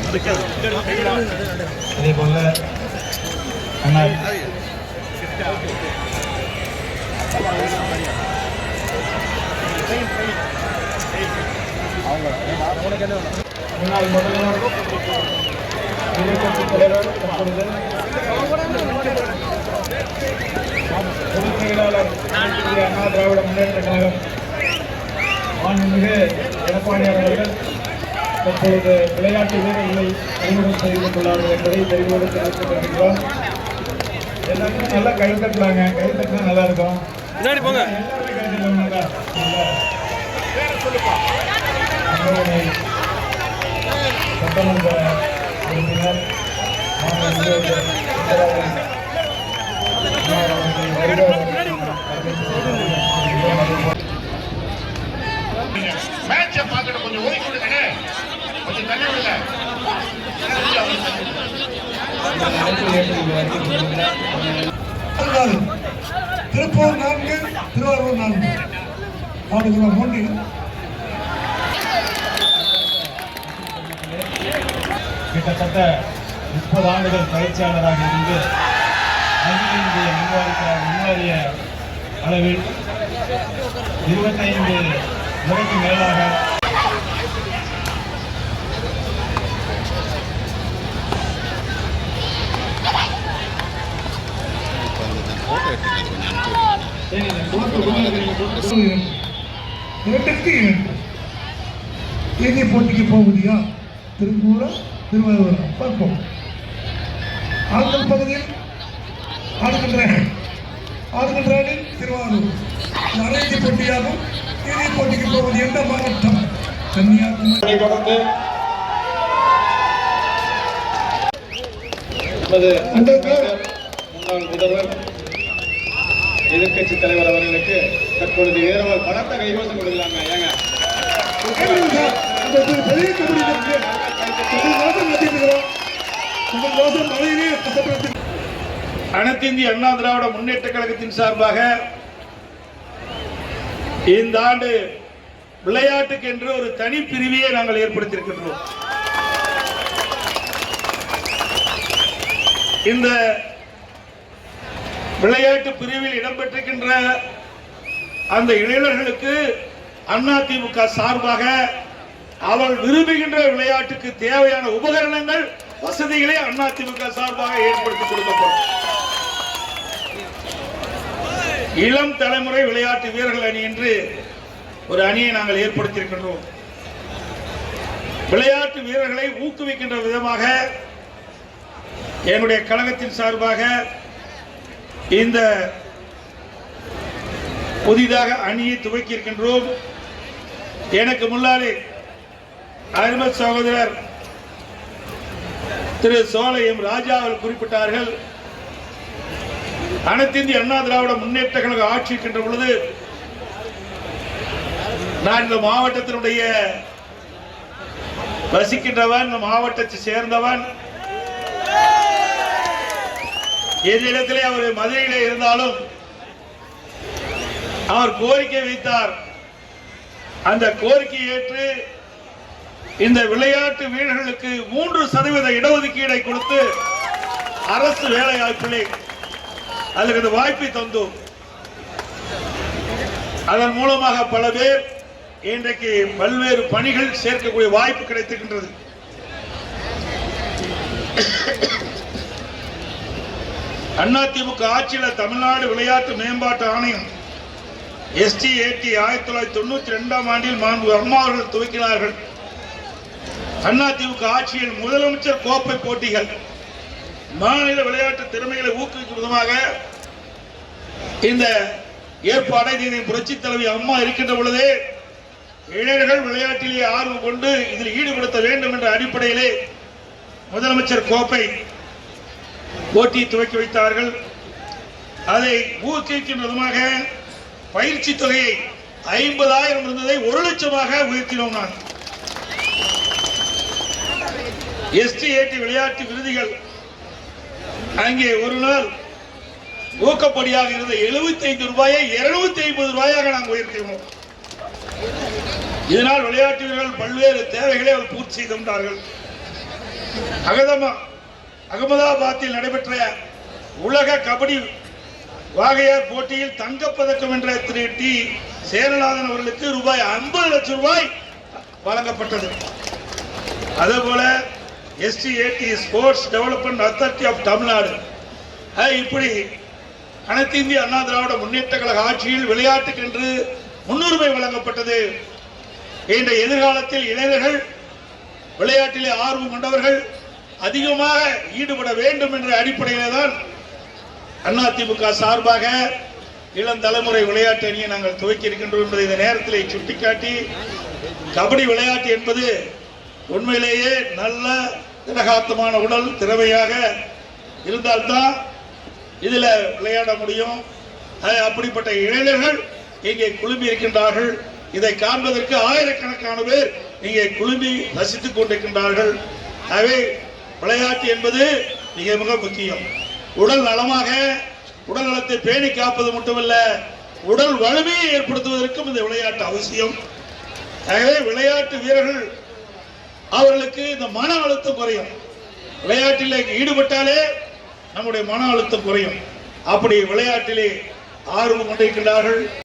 அதே போல அண்ணா முன்னாள் முதல்வர் எதிர்க்கட்சித் தலைவர் தற்பொழுது பொதுச் செயலாளர் அண்ணா திராவிட முன்னேற்ற கழகம் மாண்புமிகு எடப்பாடியார் அவர்கள் தற்பொழுது விளையாட்டு வீரர்களை அறிமுகம் செய்து கொண்டுள்ளார்கள் என்பதை தெரிவோடு தெரிவித்துக் கொள்கிறோம். எல்லாருக்கும் நல்லா கை தட்டலாங்க, கை தட்டினா நல்லா இருக்கும். சட்டமன்ற உறுப்பினர் கொஞ்சம் ஓடி கொடுங்க, கொஞ்சம் தள்ளி விடுங்க. திருப்பூர் 4, திருவாரூர் 4 அவனுக்கு போட்டி. கிட்டத்தட்ட 30 ஆண்டுகள் பயிற்சியாளராக இருந்து அகில முன்னேறிய அளவில் 25 முறைக்கு மேலாக இறுதி போட்டிக்கு போகுதியா திருப்பூரா திருவாரூரா பார்ப்போம். ஆண்கள் பகுதியில் ஆடுகின்ற திருவாரூர் அரைஞ்சி போட்டியாகும். இறுதி போட்டிக்கு போவது எந்த மாவட்டம்? கன்னியாகுமரி. தொடர்ந்து முன்னாள் முதல்வர் எதிர்கட்சி தலைவர் அவர்களுக்கு தற்பொழுது வேறவர் பணத்தை கைவசம் கொடுக்கலாங்க. ஏங்க அனைத்து இந்திய அண்ணா திராவிட முன்னேற்ற கழகத்தின் சார்பாக இந்த ஆண்டு விளையாட்டுக்கு என்று ஒரு தனி பிரிவியை நாங்கள் ஏற்படுத்தியிருக்கின்றோம். இந்த விளையாட்டு பிரிவில் இடம்பெற்றிருக்கின்ற அந்த இளைஞர்களுக்கு அதிமுக சார்பாக அவள் விரும்புகின்ற விளையாட்டுக்கு தேவையான உபகரணங்கள் வசதிகளை அதிமுக சார்பாக ஏற்படுத்தி கொடுக்கப்படும். இளம் தலைமுறை விளையாட்டு வீரர்கள் அணி என்று ஒரு அணியை நாங்கள் ஏற்படுத்தியிருக்கின்றோம். விளையாட்டு வீரர்களை ஊக்குவிக்கின்ற விதமாக என்னுடைய கழகத்தின் சார்பாக இந்த புதிதாக அணியை துவக்கி இருக்கின்றோம். எனக்கு முன்னாலே அருமை சகோதரர் திரு சோலையம் ராஜா அவர்கள் குறிப்பிட்டார்கள். அனைத்து இந்திய அண்ணா திராவிட முன்னேற்ற கழக ஆட்சி இருக்கின்ற பொழுது நான் இந்த மாவட்டத்தினுடைய வசிக்கின்றவன், இந்த மாவட்டத்தை சேர்ந்தவன். என்னிடத்திலே அவர் மதுரையிலே இருந்தாலும் அவர் கோரிக்கை வைத்தார். அந்த கோரிக்கையை ஏற்று இந்த விளையாட்டு வீரர்களுக்கு 3% இடஒதுக்கீடை கொடுத்து அரசு வேலை வாய்ப்பிலே அதற்கு இந்த வாய்ப்பை தந்தோம். அதன் மூலமாக பல பேர் இன்றைக்கு பல்வேறு பணிகள் சேர்க்கக்கூடிய வாய்ப்பு கிடைத்திருக்கின்றது. அதிமுக ஆட்சியில் தமிழ்நாடு விளையாட்டு மேம்பாட்டு ஆணையம் STAT 1992ஆம் ஆண்டில் மாண்பு அம்மா அவர்கள் துவக்கினார்கள். அதிமுக ஆட்சியில் முதலமைச்சர் கோப்பை போட்டிகள் மாநில விளையாட்டு திறமைகளை ஊக்குவிக்கும் விதமாக இந்த ஏற்பாடை புரட்சி தலைவி அம்மா இருக்கின்ற பொழுதே இளைஞர்கள் விளையாட்டிலே ஆர்வம் கொண்டு இதில் ஈடுபடுத்த வேண்டும் என்ற அடிப்படையிலே முதலமைச்சர் கோப்பை போட்டி துவக்கி வைத்தார்கள். அதை ஊக்குவிக்கும் விதமாக பயிற்சி தொகையை 50,000 இருந்ததை 1 லட்சமாக உயர்த்தினோம். நான் STAT விளையாட்டு விருதுகள் அங்கே ஒரு நாள் ஊக்கப்படியாக இருந்த 75 ரூபாயை 250 ரூபாயாக நாங்கள் உயர்த்தினோம். இதனால் விளையாட்டு வீரர்கள் பல்வேறு தேவைகளை அவர் பூர்த்தி செய்து கொண்டார்கள். அகமதாபாத்தில் நடைபெற்ற உலக கபடி வாகையார் போட்டியில் தங்கப்பதக்கம் வென்ற திரு டி சேரநாதன் அவர்களுக்கு ரூபாய் 50 லட்சம் வழங்கப்பட்டது. அதேபோல STAT sports development authority of Tamil Nadu, இப்படி அனைத்து இந்திய அண்ணா திராவிட முன்னேற்ற கழக ஆட்சியில் விளையாட்டுக்கென்று முன்னுரிமை வழங்கப்பட்டது. இந்த எதிர்காலத்தில் இளைஞர்கள் விளையாட்டிலே ஆர்வம் கொண்டவர்கள் அதிகமாக ஈடுபட வேண்டும் என்ற அடிப்படையிலே தான் அதிமுக சார்பாக இளம் தலைமுறை விளையாட்டு அணியை நாங்கள் துவக்கி இருக்கின்றோம் என்பதை இந்த நேரத்தில் சுட்டிக்காட்டி, கபடி விளையாட்டு என்பது உண்மையிலேயே நல்ல திடகாத்தமான உடல் திறமையாக இருந்தால்தான் இதில் விளையாட முடியும். அப்படிப்பட்ட இளைஞர்கள் இங்கே குழுமி இருக்கின்றார்கள். இதை காண்பதற்கு ஆயிரக்கணக்கான பேர் இங்கே குழுமி ரசித்துக் கொண்டிருக்கின்றார்கள். ஆகவே விளையாட்டு என்பது மிக மிக முக்கியம். உடல் நலமாக உடல் நலத்தை பேணி காப்பது மட்டுமல்ல, உடல் வலிமையை ஏற்படுத்துவதற்கும் இந்த விளையாட்டு அவசியம். ஆகவே விளையாட்டு வீரர்கள் அவர்களுக்கு இந்த மன அழுத்தம் குறையும். விளையாட்டில் ஈடுபட்டாலே நம்முடைய மன அழுத்தம் குறையும். அப்படி விளையாட்டிலே ஆர்வம் கொண்டிருக்கின்றார்கள்.